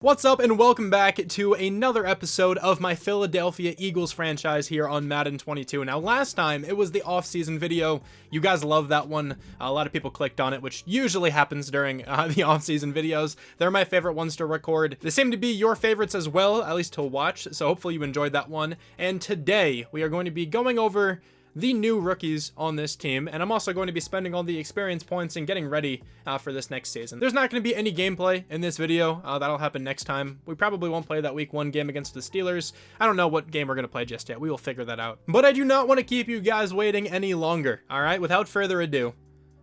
What's up and welcome back to another episode of my Philadelphia Eagles franchise here on Madden 22. Now last time it was the off-season video. You guys love that one. A lot of people clicked on it, which usually happens during the off-season videos. They're my favorite ones to record. They seem to be your favorites as well, at least to watch, so hopefully you enjoyed that one. And today we are going to be going over the new rookies on this team, and I'm also going to be spending all the experience points and getting ready for this next season. There's not going to be any gameplay in this video. That'll happen next time. We probably won't play that week 1 game against the Steelers. I don't know what game we're going to play just yet. We will figure that out. But I do not want to keep you guys waiting any longer. All right, without further ado,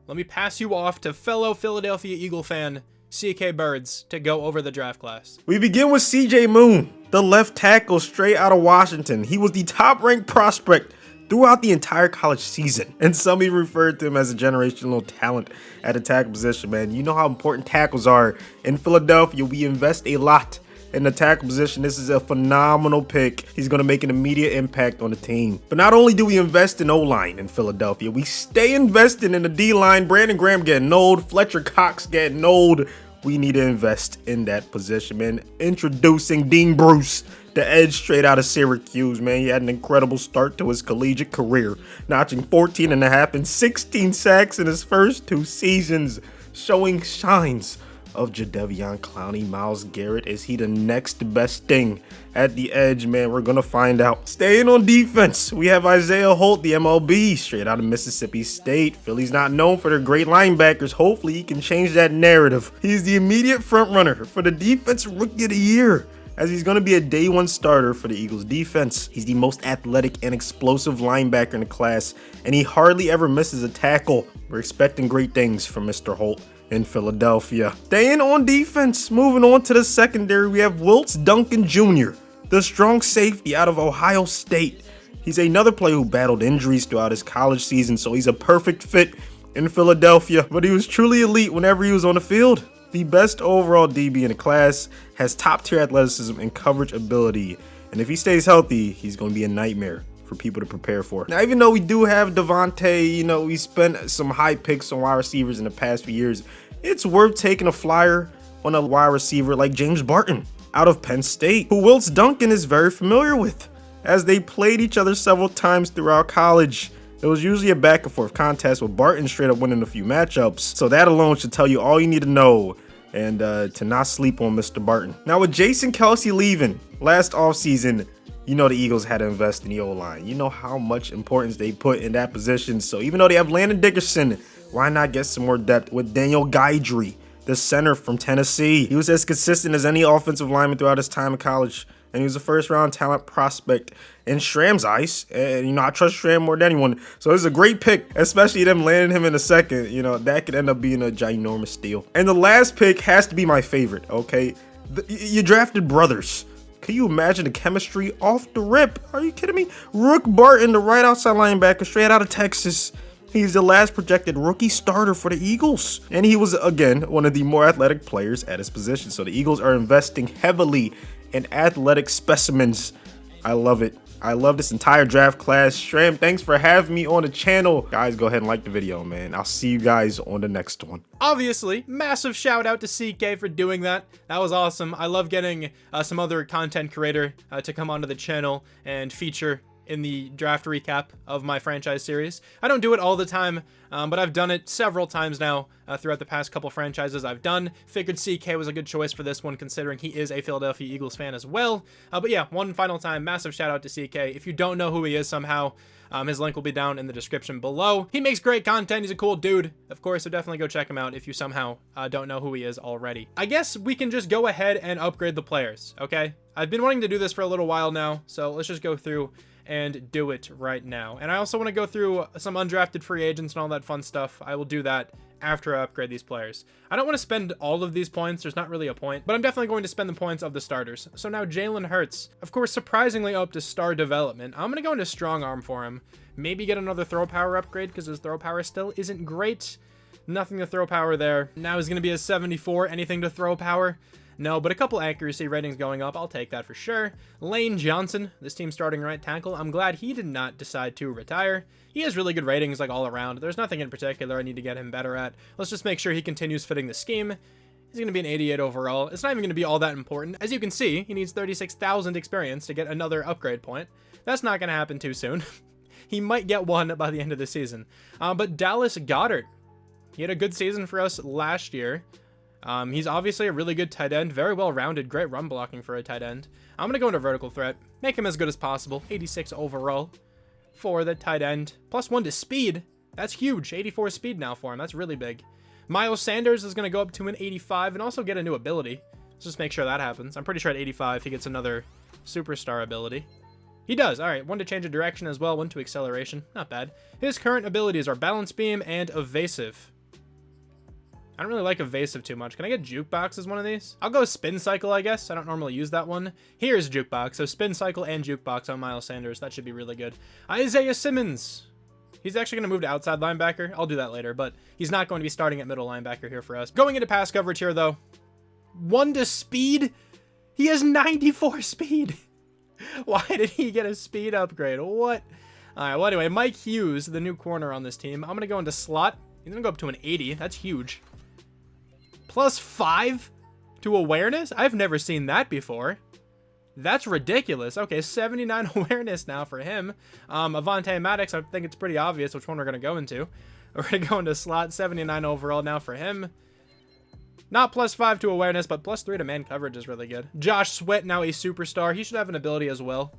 let me pass you off to fellow Philadelphia Eagle fan CK Birds to go over the draft class. We begin with CJ Moon, the left tackle straight out of Washington. He was the top-ranked prospect throughout the entire college season, and some even referred to him as a generational talent at the tackle position, man. You know how important tackles are. In Philadelphia, we invest a lot in the tackle position. This is a phenomenal pick. He's going to make an immediate impact on the team. But not only do we invest in O-line in Philadelphia, we stay invested in the D-line. Brandon Graham getting old, Fletcher Cox getting old. We need to invest in that position, man. Introducing Dean Bruce, the edge straight out of Syracuse, man. He had an incredible start to his collegiate career, notching 14.5 and 16 sacks in his first 2 seasons, showing signs of Jadeveon Clowney. Myles Garrett, is he the next best thing at the edge, man? We're gonna find out. Staying on defense, we have Isaiah Holt, the MLB, straight out of Mississippi State. Philly's not known for their great linebackers. Hopefully he can change that narrative. He's the immediate front runner for the Defense Rookie of the Year, as he's going to be a day 1 starter for the Eagles defense. He's the most athletic and explosive linebacker in the class, and he hardly ever misses a tackle. We're expecting great things from Mr. Holt in Philadelphia. Staying on defense, moving on to the secondary, we have Wilts Duncan Jr., the strong safety out of Ohio State. He's another player who battled injuries throughout his college season, so he's a perfect fit in Philadelphia, but he was truly elite whenever he was on the field. The best overall DB in the class, has top-tier athleticism and coverage ability, and if he stays healthy, he's going to be a nightmare for people to prepare for. Now, even though we do have Devontae, we spent some high picks on wide receivers in the past few years, it's worth taking a flyer on a wide receiver like James Barton out of Penn State, who Wilts Duncan is very familiar with, as they played each other several times throughout college. It was usually a back and forth contest with Barton straight up winning a few matchups. So that alone should tell you all you need to know, and to not sleep on Mr. Barton. Now with Jason Kelce leaving last offseason, the Eagles had to invest in the O-line. You know how much importance they put in that position. So even though they have Landon Dickerson, why not get some more depth with Daniel Guidry, the center from Tennessee? He was as consistent as any offensive lineman throughout his time in college, and he was a first-round talent prospect in Schramm's eyes. And, I trust Schramm more than anyone. So this is a great pick, especially them landing him in a second. That could end up being a ginormous steal. And the last pick has to be my favorite, okay? You drafted brothers. Can you imagine the chemistry off the rip? Are you kidding me? Rook Barton, the right outside linebacker, straight out of Texas. He's the last projected rookie starter for the Eagles. And he was, again, one of the more athletic players at his position. So the Eagles are investing heavily in athletic specimens. I love it. I love this entire draft class. Schramm, thanks for having me on the channel. Guys, go ahead and like the video, man. I'll see you guys on the next one. Obviously, massive shout out to CK for doing that. That was awesome. I love getting some other content creator to come onto the channel and feature in the draft recap of my franchise series. I don't do it all the time, but I've done it several times now throughout the past couple franchises I've done. Figured CK was a good choice for this one, considering he is a Philadelphia Eagles fan as well. But yeah, one final time, massive shout out to CK. If you don't know who he is somehow, his link will be down in the description below. He makes great content. He's a cool dude, of course, so definitely go check him out if you somehow don't know who he is already. I guess we can just go ahead and upgrade the players, okay? I've been wanting to do this for a little while now, so let's just go through and do it right now. And I also want to go through some undrafted free agents and all that fun stuff. I will do that after I upgrade these players. I don't want to spend all of these points. There's not really a point, but I'm definitely going to spend the points of the starters. So now Jalen Hurts, of course, surprisingly up to star development. I'm going to go into strong arm for him. Maybe get another throw power upgrade because his throw power still isn't great. Nothing to throw power there. Now he's going to be a 74. Anything to throw power? No, but a couple accuracy ratings going up. I'll take that for sure. Lane Johnson, this team's starting right tackle. I'm glad he did not decide to retire. He has really good ratings like all around. There's nothing in particular I need to get him better at. Let's just make sure he continues fitting the scheme. He's going to be an 88 overall. It's not even going to be all that important. As you can see, he needs 36,000 experience to get another upgrade point. That's not going to happen too soon. He might get one by the end of the season. But Dallas Goedert, he had a good season for us last year. He's obviously a really good tight end, very well-rounded, great run blocking for a tight end. I'm going to go into vertical threat, make him as good as possible, 86 overall for the tight end. +1 to speed, that's huge, 84 speed now for him, that's really big. Miles Sanders is going to go up to an 85 and also get a new ability. Let's just make sure that happens. I'm pretty sure at 85 he gets another superstar ability. He does. All right, 1 to change of direction as well, 1 to acceleration. Not bad. His current abilities are balance beam and evasive. I don't really like evasive too much. Can I get jukebox as one of these? I'll go spin cycle, I guess. I don't normally use that one. Here's jukebox. So spin cycle and jukebox on Miles Sanders. That should be really good. Isaiah Simmons. He's actually going to move to outside linebacker. I'll do that later, but he's not going to be starting at middle linebacker here for us. Going into pass coverage here, though. 1 to speed. He has 94 speed. Why did he get a speed upgrade? What? All right, well, anyway, Mike Hughes, the new corner on this team. I'm going to go into slot. He's going to go up to an 80. That's huge. +5 to awareness? I've never seen that before. That's ridiculous. Okay, 79 awareness now for him. Avonte Maddox, I think it's pretty obvious which one we're going to go into. We're going to go into slot, 79 overall now for him. Not +5 to awareness, but +3 to man coverage is really good. Josh Sweat, now a superstar. He should have an ability as well.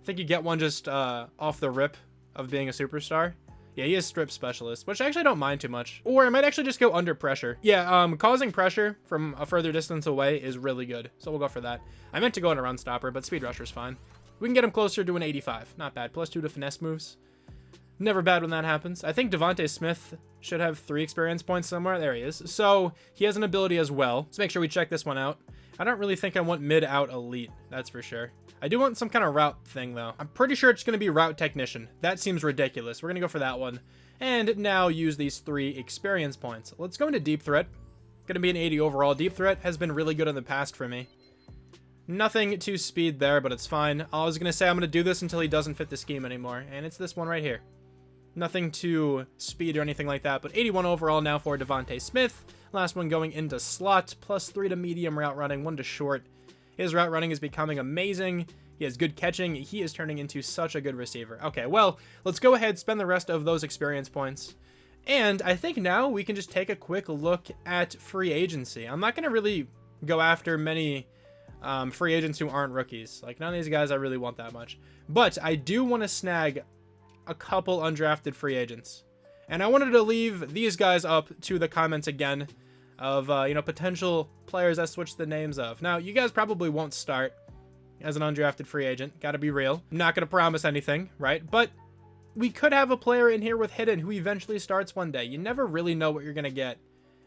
I think you get one just off the rip of being a superstar. Yeah, he is strip specialist, which I actually don't mind too much. Or I might actually just go under pressure. Yeah, causing pressure from a further distance away is really good. So we'll go for that. I meant to go into run stopper, but speed rusher's fine. We can get him closer to an 85. Not bad. +2 to finesse moves. Never bad when that happens. I think Devontae Smith should have 3 experience points somewhere. There he is. So he has an ability as well. Let's make sure we check this one out. I don't really think I want mid-out elite. That's for sure. I do want some kind of route thing, though. I'm pretty sure it's going to be route technician. That seems ridiculous. We're going to go for that one. And now use these 3 experience points. Let's go into deep threat. Going to be an 80 overall. Deep threat has been really good in the past for me. Nothing to speed there, but it's fine. I was going to say I'm going to do this until he doesn't fit the scheme anymore. And it's this one right here. Nothing to speed or anything like that, but 81 overall now for Devontae Smith. Last one going into slot. +3 to medium route running, 1 to short. His route running is becoming amazing. He has good catching. He is turning into such a good receiver. Okay, well, let's go ahead, spend the rest of those experience points. And I think now we can just take a quick look at free agency. I'm not going to really go after many free agents who aren't rookies. Like, none of these guys I really want that much. But I do want to snag a couple undrafted free agents. And I wanted to leave these guys up to the comments again of, potential players I switched the names of. Now, you guys probably won't start as an undrafted free agent. Gotta be real. I'm not gonna promise anything, right? But we could have a player in here with hidden who eventually starts one day. You never really know what you're gonna get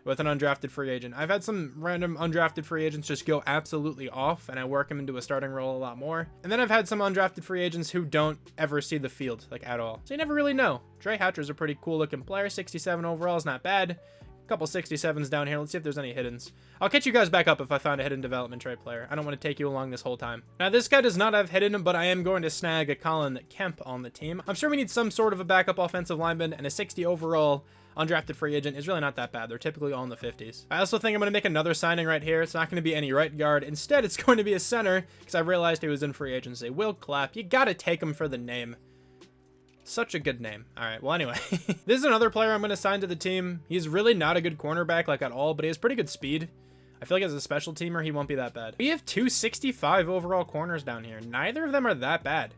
with an undrafted free agent. I've had some random undrafted free agents just go absolutely off, and I work them into a starting role a lot more. And then I've had some undrafted free agents who don't ever see the field, like, at all. So you never really know. Trey Hatcher's a pretty cool looking player. 67 overall is not bad. Couple 67s down here. Let's see if there's any hiddens. I'll catch you guys back up if I find a hidden development trait player. I don't want to take you along this whole time. Now, this guy does not have hidden, but I am going to snag a Colin Kemp on the team. I'm sure we need some sort of a backup offensive lineman, and a 60 overall undrafted free agent is really not that bad. They're typically all in the 50s. I also think I'm going to make another signing right here. It's not going to be any right guard. Instead, it's going to be a center, because I realized he was in free agency. Will Clapp. You got to take him for the name. Such a good name. All right, well, anyway. This is another player I'm going to sign to the team. He's really not a good cornerback, like, at all, but he has pretty good speed. I feel like as a special teamer, he won't be that bad. We have 265 overall corners down here. Neither of them are that bad.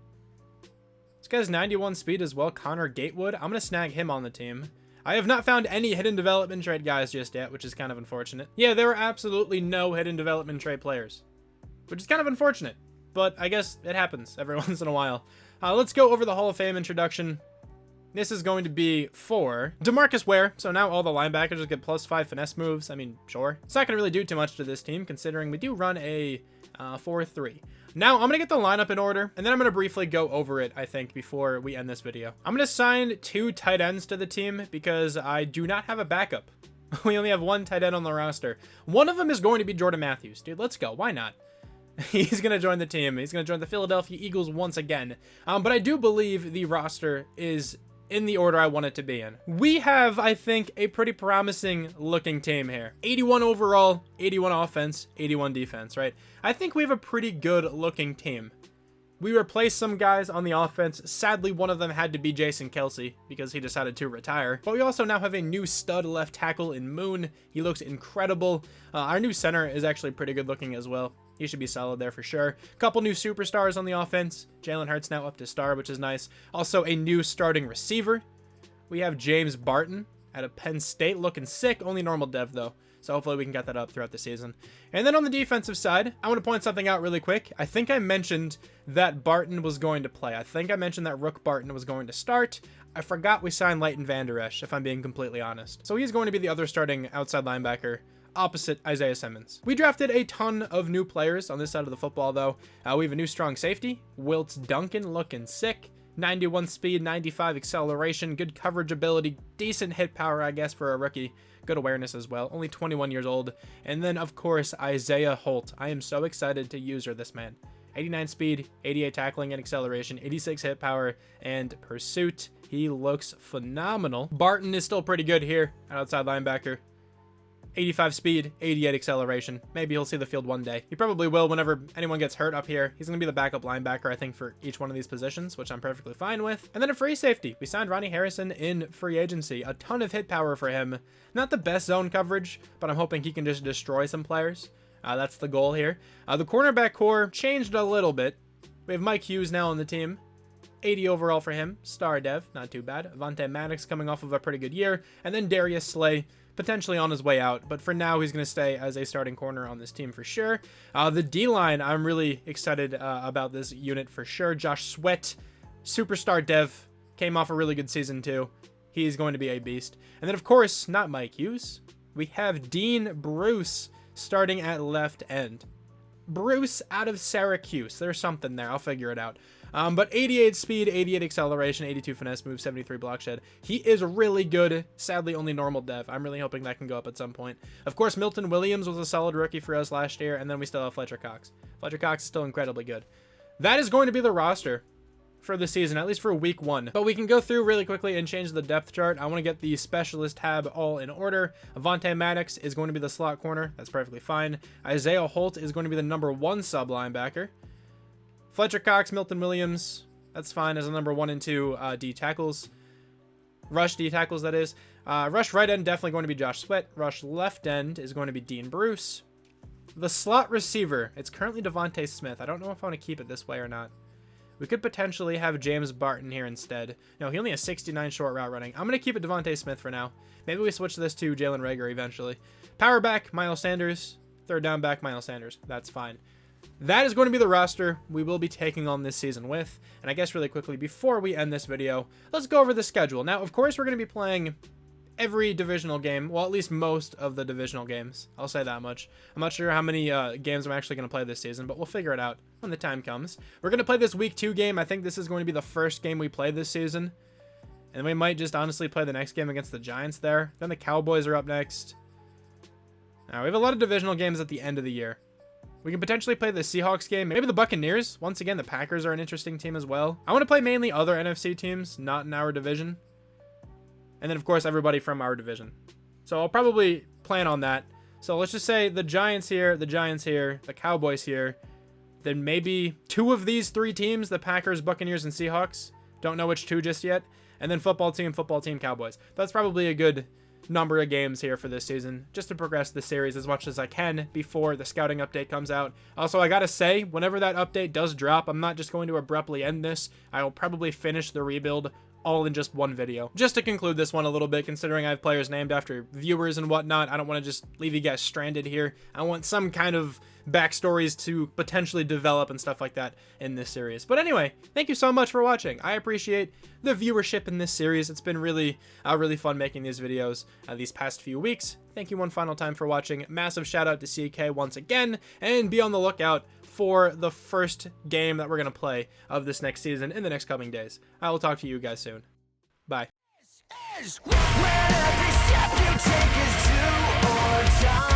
This guy's 91 speed as well, Connor Gatewood. I'm going to snag him on the team. I have not found any hidden development trait guys just yet, which is kind of unfortunate. Yeah, there are absolutely no hidden development trait players, which is kind of unfortunate, but I guess it happens every once in a while. Let's go over the Hall of Fame introduction. This is going to be for DeMarcus Ware. So now all the linebackers get +5 finesse moves. I mean, sure. It's not going to really do too much to this team, considering we do run a 4-3. Now, I'm going to get the lineup in order, and then I'm going to briefly go over it, I think, before we end this video. I'm going to sign 2 tight ends to the team because I do not have a backup. We only have 1 tight end on the roster. One of them is going to be Jordan Matthews. Dude, let's go. Why not? He's going to join the team. He's going to join the Philadelphia Eagles once again. But I do believe the roster is in the order I want it to be in. We have, I think, a pretty promising looking team here. 81 overall, 81 offense, 81 defense, right? I think we have a pretty good looking team. We replaced some guys on the offense. Sadly, one of them had to be Jason Kelsey because he decided to retire. But we also now have a new stud left tackle in Moon. He looks incredible. Our new center is actually pretty good looking as well. He should be solid there for sure. Couple new superstars on the offense. Jalen Hurts now up to star, which is nice. Also a new starting receiver. We have James Barton out of Penn State looking sick. Only normal dev though. So hopefully we can get that up throughout the season. And then on the defensive side, I want to point something out really quick. I think I mentioned that Barton was going to play. I think I mentioned that Rook Barton was going to start. I forgot we signed Leighton Vander Esch, if I'm being completely honest. So he's going to be the other starting outside linebacker opposite Isaiah Simmons. We drafted a ton of new players on this side of the football though. We have a new strong safety, Wilts Duncan, looking sick. 91 speed, 95 acceleration, good coverage ability, decent hit power, I guess, for a rookie. Good awareness as well, only 21 years old. And then, of course, Isaiah Holt. I am so excited to use this man. 89 speed, 88 tackling and acceleration, 86 hit power, and pursuit. He looks phenomenal. Barton is still pretty good here at outside linebacker. 85 speed, 88 acceleration. Maybe he'll see the field one day. He probably will whenever anyone gets hurt up here. He's going to be the backup linebacker, I think, for each one of these positions, which I'm perfectly fine with. And then a free safety. We signed Ronnie Harrison in free agency. A ton of hit power for him. Not the best zone coverage, but I'm hoping he can just destroy some players. That's the goal here. The cornerback core changed a little bit. We have Mike Hughes now on the team. 80 overall for him. Star dev, not too bad. Avonte Maddox coming off of a pretty good year. And then Darius Slay, potentially on his way out, but for now he's going to stay as a starting corner on this team for sure. The D-line, I'm really excited about this unit for sure. Josh Sweat, superstar dev, came off a really good season too. He's going to be a beast. And then of course, not Mike Hughes. We have Dean Bruce starting at left end. Bruce out of Syracuse. There's something there. I'll figure it out. But 88 speed, 88 acceleration, 82 finesse move, 73 block shed. He is really good. Sadly, only normal dev. I'm really hoping that can go up at some point. Of course, Milton Williams was a solid rookie for us last year, and then we still have Fletcher Cox. Fletcher Cox is still incredibly good. That is going to be the roster for the season, at least for week 1. But we can go through really quickly and change the depth chart. I want to get the specialist tab all in order. Avonte Maddox is going to be the slot corner. That's perfectly fine. Isaiah Holt is going to be the number 1 sub linebacker. Fletcher Cox, Milton Williams, that's fine as a number 1 and 2 D tackles. Rush D tackles, that is. Rush right end, definitely going to be Josh Sweat. Rush left end is going to be Dean Bruce. The slot receiver, it's currently Devontae Smith. I don't know if I want to keep it this way or not. We could potentially have James Barton here instead. No, he only has 69 short route running. I'm going to keep it Devontae Smith for now. Maybe we switch this to Jalen Reagor eventually. Power back, Miles Sanders. Third down back, Miles Sanders. That's fine. That is going to be the roster we will be taking on this season with. And I guess really quickly, before we end this video, let's go over the schedule. Now, of course, we're going to be playing every divisional game. Well, at least most of the divisional games. I'll say that much. I'm not sure how many games I'm actually going to play this season, but we'll figure it out when the time comes. We're going to play this week 2 game. I think this is going to be the first game we play this season. And we might just honestly play the next game against the Giants there. Then the Cowboys are up next. Now, we have a lot of divisional games at the end of the year. We can potentially play the Seahawks game, maybe the Buccaneers. Once again, the Packers are an interesting team as well. I want to play mainly other NFC teams, not in our division. And then, of course, everybody from our division. So I'll probably plan on that. So let's just say the Giants here, the Cowboys here. Then maybe 2 of these 3 teams, the Packers, Buccaneers, and Seahawks. Don't know which 2 just yet. And then football team, Cowboys. That's probably a good number of games here for this season, just to progress the series as much as I can before the scouting update comes out. Also, I gotta say, whenever that update does drop, I'm not just going to abruptly end this. I will probably finish the rebuild all in just one video. Just to conclude this one a little bit, considering I have players named after viewers and whatnot, I don't want to just leave you guys stranded here. I want some kind of backstories to potentially develop and stuff like that in this series. But anyway, thank you so much for watching. I appreciate the viewership in this series. It's been really fun making these videos these past few weeks. Thank you one final time for watching. Massive shout out to CK once again, and be on the lookout for the first game that we're going to play of this next season in the next coming days. I will talk to you guys soon. Bye. When every step you take is do or die.